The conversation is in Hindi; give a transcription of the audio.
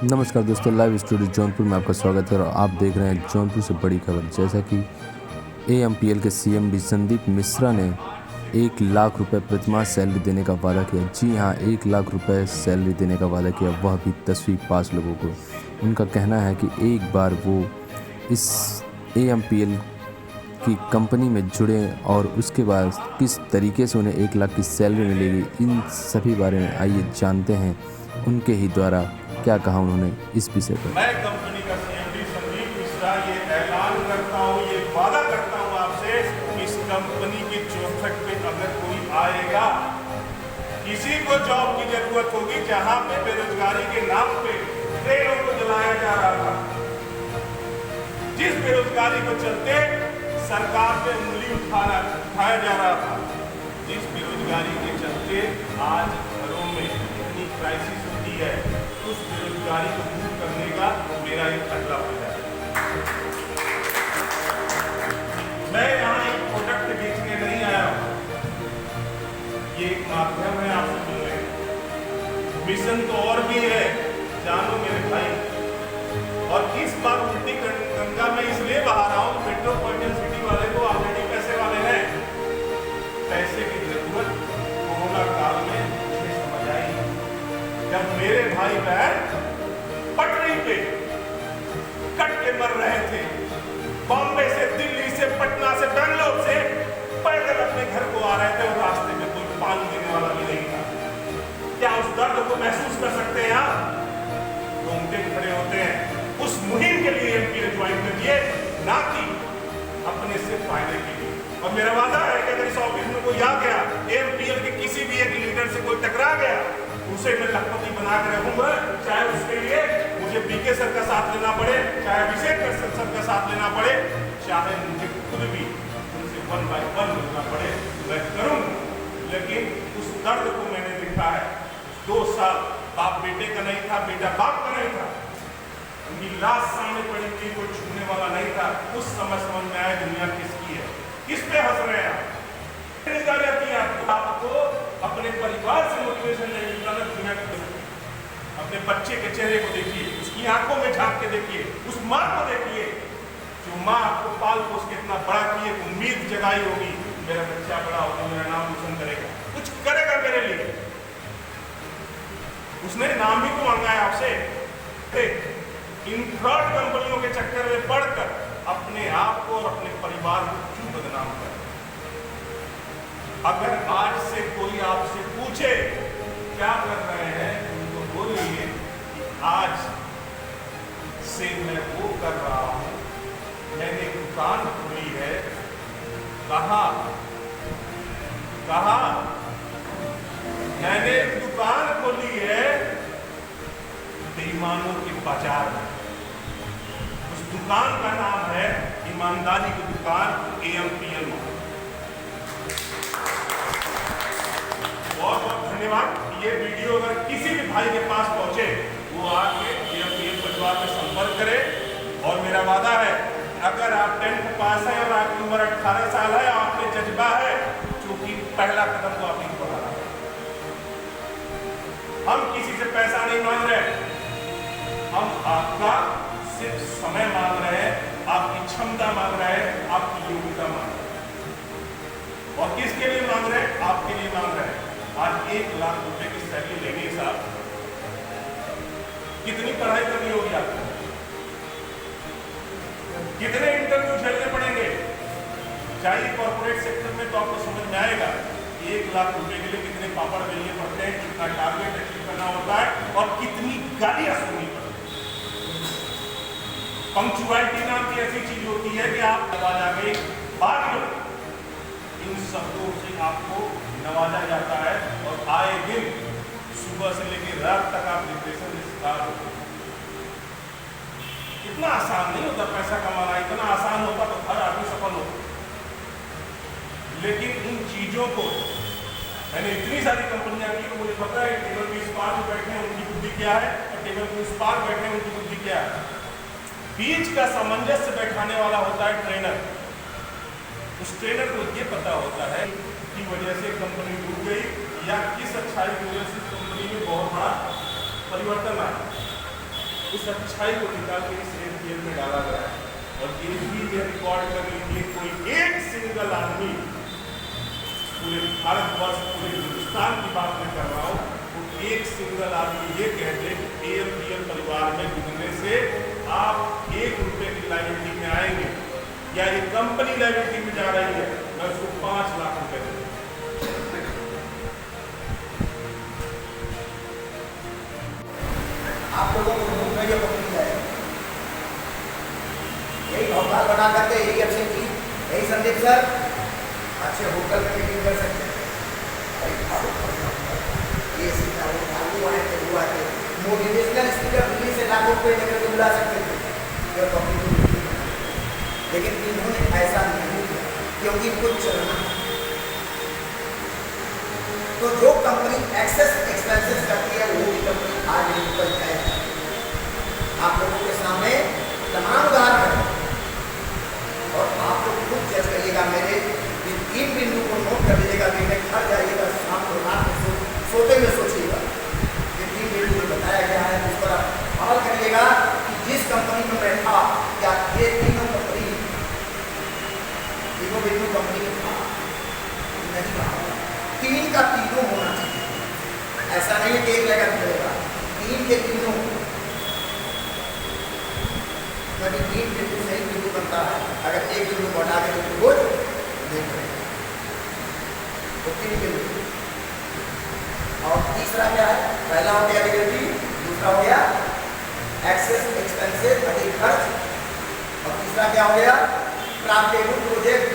नमस्कार दोस्तों, लाइव स्टूडियो जौनपुर में आपका स्वागत है और आप देख रहे हैं जौनपुर से बड़ी खबर। जैसा कि एएमपीएल के सीएमडी संदीप मिश्रा ने 1 लाख रुपए प्रतिमाह सैलरी देने का वादा किया। जी हाँ, 1 लाख रुपए सैलरी देने का वादा किया, वह भी 10वीं पास लोगों को। उनका कहना है कि एक बार वो इस एएमपीएल की कंपनी में जुड़े और उसके बाद किस तरीके से उन्हें 1 लाख की सैलरी मिलेगी, इन सभी बारे में आइए जानते हैं उनके ही द्वारा क्या कहा उन्होंने इस विषय पर। मैं कंपनी का सीएमडी संदीप मिश्रा ये ऐलान करता हूँ, ये वादा करता हूँ आपसे, इस कंपनी की चौखट पे अगर कोई आएगा, किसी को जॉब की जरूरत होगी, जहाँ पे बेरोजगारी के नाम पे ट्रेनों को जलाया जा रहा था, जिस बेरोजगारी को चलते सरकार पे उंगली उठाया जा रहा था, जिस बेरोजगारी के चलते आज घरों में इतनी क्राइसिस होती है, उस बेरोजगारी को दूर करने का मेरा एक अगला प्रयास है। मैं यहाँ एक प्रोडक्ट बेचने नहीं आया हूँ, ये एक माध्यम है आपसे मिलने का। मिशन तो और भी है, जानो मेरे भाई। और इस बार उल्टी गंगा में इसलिए बहा रहा हूँ, मेट्रोपॉलिटन सिटी वाले तो ऑलरेडी पैसे वाले हैं। पैसे की जरूरत कोरोना काल में मुझे समझ आई, जब मेरे भाई बहन पटरी पे कट के मर रहे थे, बॉम्बे से, दिल्ली से, पटना से, बेंगलोर से पैदल अपने घर को आ रहे थे और रास्ते में कोई पानी देने वाला भी नहीं था। क्या उस दर्द को महसूस कर सकते हैं आप? रोंगटे खड़े होते हैं। उस मुहिम के लिए एएमपीएल ज्वाइन करिए, ना कि अपने से फायदे के लिए। और मेरा वादा है कि अगर इस ऑफिस में कोई आ गया, एएमपीएल के किसी भी एक लीडर से कोई टकरा गया, उसे मैं लखपति बना कर रहूंगा, चाहे उसके लिए मुझे बीके सर का साथ लेना पड़े, चाहे अभिषेक सर का साथ लेना पड़े, चाहे मुझे खुद भी उनसे 1 by 1 मिलना पड़े, मैं करूंगा। लेकिन उस दर्द को मैंने देखा है। 2 साल बाप बेटे का नहीं था, बेटा बाप का नहीं था, उनकी लाश सामने पड़ी थी, कोई छूने वाला नहीं था। उस समझ में आया दुनिया किसकी है, किस पे हंस रहे हैं आपको अपने परिवार से मोटिवेशन नहीं मिलता ना दुनिया की। अपने बच्चे के चेहरे को देखिए, उसकी आंखों में झांक के देखिए, उस माँ को देखिए जो माँ आपको पाल पोस के इतना बड़ा की एक उम्मीद जगाई होगी, मेरा बच्चा बड़ा होगा, मेरा नाम रोशन करेगा, कुछ करेगा मेरे लिए। उसने नाम ही तो मांगा है आपसे। इन फ्रॉड कंपनियों के चक्कर में पड़कर अपने आप को और अपने परिवार को क्यों बदनाम कर? अगर आज से कोई आपसे पूछे क्या कर रहे हैं, उनको बोलिए कि आज से मैं वो कर रहा हूं, मैंने दुकान खोली है। कहा मैंने दुकान खोली है बेईमानों के बाजार में। उस दुकान का नाम है ईमानदारी की दुकान एएमपीएल। बहुत बहुत धन्यवाद। ये वीडियो अगर किसी भी भाई के पास पहुंचे, वो आके एएमपीएल परिवार में संपर्क करे। और मेरा वादा है, अगर आप 10th पास है और आपकी उम्र 18 साल है, आप में जज्बा है, क्योंकि पहला कदम तो आप ही को बढ़ाना है। हम किसी से पैसा नहीं मांग रहे, हम आपका सिर्फ समय मांग रहे हैं, आपकी क्षमता मांग रहे हैं, आपकी योग्यता मांग रहे हैं। और किसके लिए मांग रहे हैं? आपके लिए मांग रहे हैं। आज 1 लाख रुपए की सैलरी लेने के साथ कितनी पढ़ाई करनी होगी आपको? कितने इंटरव्यू झेलने पड़ेंगे? चाहिए कॉर्पोरेट सेक्टर में तो आपको समझ में आएगा 1 लाख रुपए के लिए कितने पापड़ बेलने पड़ते हैं, कितना टारगेट अचीव करना होता है और कितनी गालियां सुननी पड़ती है। पंक्चुअलिटी नाम की ऐसी चीज होती है कि आप नवाजा गए बाद में इन शब्दों से आपको नवाजा जाता है और आए दिन सुबह से लेकर रात तक आप डिप्रेशन के शिकार होते हैं। इतना आसान नहीं होता पैसा कमाना, इतना आसान होता तो हर आदमी सफल होता। लेकिन इन चीजों को मैंने इतनी सारी कंपनियां की तो मुझे पता है टेबल के इस पार जो बैठे हैं उनकी बुद्धि क्या है और टेबल के उस पार बैठे हैं उनकी बुद्धि क्या है। बीच का सामंजस्य बैठाने वाला होता है ट्रेनर। उस ट्रेनर को ये पता होता है की वजह से कंपनी डूब गई या किस अच्छाई की वजह से कंपनी में बहुत बड़ा परिवर्तन आया। सच्चाई को निकाल के इस एमपीएल में डाला गया है। और ये भी ये रिकॉर्ड कर लीजिए, कोई एक सिंगल आदमी पूरे भारतवर्ष, पूरे हिंदुस्तान की बात मैं कर रहा हूँ, तो एक सिंगल आदमी ये कह दे कि एमपीएल परिवार में जुड़ने से आप 1 रुपये की लाइबिलिटी में आएंगे या एक कंपनी लाइबिलिटी में जा रही है, मैं उसको 5 लाख रुपए दूंगा। आप लोगों को मुंह में ये पकड़ी जाए, यही भौकाल बना करके यही अच्छी चीज, यही संदीप सर अच्छे होटल में मीटिंग कर सकते हैं। ये सीधा वो आलू आए थे, हुआ थे मोटिवेशनल स्पीकर दिल्ली से लाखों रुपये लेकर के बुला सकते थे, लेकिन इन्होंने ऐसा नहीं किया क्योंकि कुछ चलना। तो जो कंपनी एक्सेस एक्सपेंसेस करती है वो भी कंपनी आज निकल जाए। आप लोगों के सामने तमाम उदाहरण है और आप लोग खुद जज करिएगा। मेरे इन 3 बिंदु को नोट कर लीजिएगा, कि मैं घर जाइएगा शाम को रात में सोते में सोचिएगा, ये 3 बिंदु में बताया गया है, उस पर अमल करिएगा कि जिस कंपनी में मैं था, क्या ये तीनों बिंदु कंपनी में था नहीं था, 3 का 3 होना चाहिए। ऐसा नहीं है कि 1 जगह मिलेगा, 3 के 3 कभी 3 बिंदु सही बिंदु बनता है। अगर 1 बिंदु बढ़ा के तो कुछ नहीं करेगा, तो 3 बिंदु। और तीसरा क्या है? पहला हो गया लिबिलिटी, दूसरा हो गया एक्सेस एक्सपेंसेस, अधिक खर्च, और तीसरा क्या हो गया? Profitable project.